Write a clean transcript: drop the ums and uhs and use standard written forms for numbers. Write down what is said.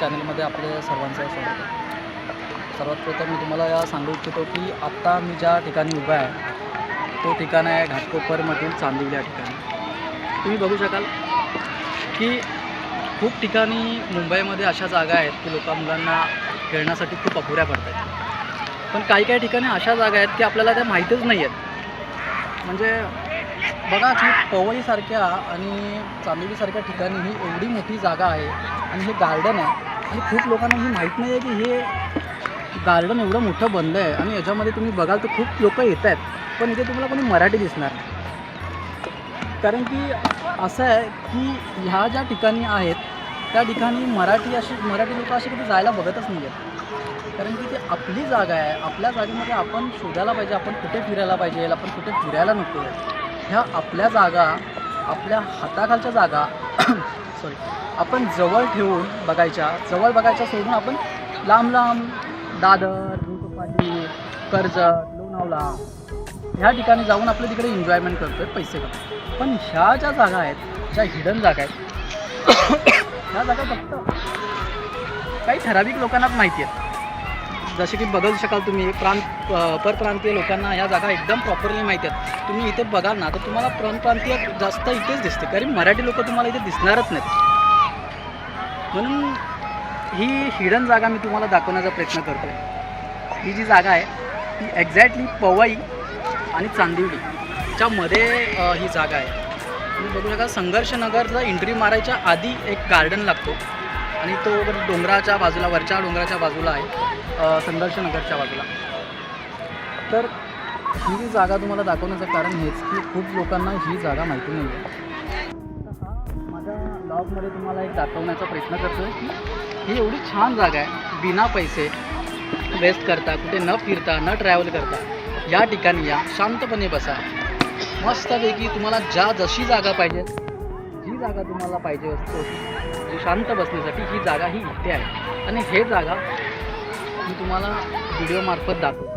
चॅनलमध्ये आपले सर्वांचं स्वागत आहे। सर्वात प्रथम मी तुम्हाला सांगू इच्छितो की आत्ता मी ज्या ठिकाणी उभा आहे तो ठिकाण आहे घाटकोपरमधील चांदिवली या ठिकाणी। तुम्ही बघू शकाल की खूप ठिकाणी मुंबईमध्ये अशा जागा आहेत की मुलांना खेळण्यासाठी खूप अपुऱ्या पडतात, पण काही काही ठिकाणी अशा जागा आहेत की आपल्याला त्या माहीतच नाही आहेत। म्हणजे बघा की पवईसारख्या आणि चांदिवलीसारख्या ठिकाणी ही एवढी मोठी जागा आहे आणि हे गार्डन आहे आणि खूप लोकांना ही माहीत नाही आहे की हे गार्डन एवढं मोठं बनलं आहे। आणि याच्यामध्ये तुम्ही बघाल तर खूप लोक येत आहेत, पण इथे तुम्हाला कोणी मराठी दिसणार नाही। कारण की असं आहे की ह्या ज्या ठिकाणी आहेत त्या ठिकाणी मराठी लोक अशी कधी जायला बघतच नाही आहेत। कारण की ती आपली जागा आहे, आपल्या जागेमध्ये आपण शोधायला पाहिजे, आपण कुठे फिरायला पाहिजे, आपण कुठे फिरायला नको। ह्या आपल्या जागा, आपल्या हाताखालच्या जागा सॉरी आपण जवळ ठेवून बघायच्या सोडून आपण लांब लांब दादर, रुपपाटी, कर्जत, लोणावळा ह्या ठिकाणी जाऊन आपल्या तिकडे एन्जॉयमेंट करतो आहे, पैसे काढतो। पण ह्या ज्या जागा आहेत, ज्या हिडन जागा आहेत ह्या जागा फक्त काही ठराविक लोकांनाच माहिती आहेत। जसे की बघू शकाल तुम्ही परप्रांतीय लोकांना ह्या जागा एकदम प्रॉपरली माहिती आहेत। तुम्ही इथे बघाल ना तर तुम्हाला परप्रांतीय जास्त इथेच दिसते, कारण मराठी लोक तुम्हाला इथे दिसणारच नाहीत। म्हणून ही हिडन जागा मी तुम्हाला दाखवण्याचा प्रयत्न करतो आहे। ही जी जागा आहे ती एक्झॅक्टली पवई आणि चांदिवलीच्या मध्ये ही जागा आहे। तुम्ही बघू शकाल संघर्षनगरचा एंट्री मारायच्या आधी एक गार्डन लागतो आणि तो डोंगराच्या बाजूला, वरच्या डोंगराच्या बाजूला आहे, संघर्षनगरच्या बाजूला। तर ही जी जागा तुम्हाला दाखवण्याचं कारण हेच की खूप लोकांना ही जागा माहिती नाही आहे। तर हा माझ्या ब्लॉगमध्ये तुम्हाला एक दाखवण्याचा प्रयत्न करतो आहे की ही एवढी छान जागा आहे, बिना पैसे वेस्ट करता, कुठे न फिरता, न ट्रॅव्हल करता या ठिकाणी या, शांतपणे बसा, मस्तपैकी तुम्हाला जशी जागा पाहिजे, जी जागा तुम्हाला पाहिजे असतो जी शांत बसण्यासाठी, ही जागा ही इथे आहे। आणि हे जागा मी तुम्हाला व्हिडिओमार्फत दाखवतो।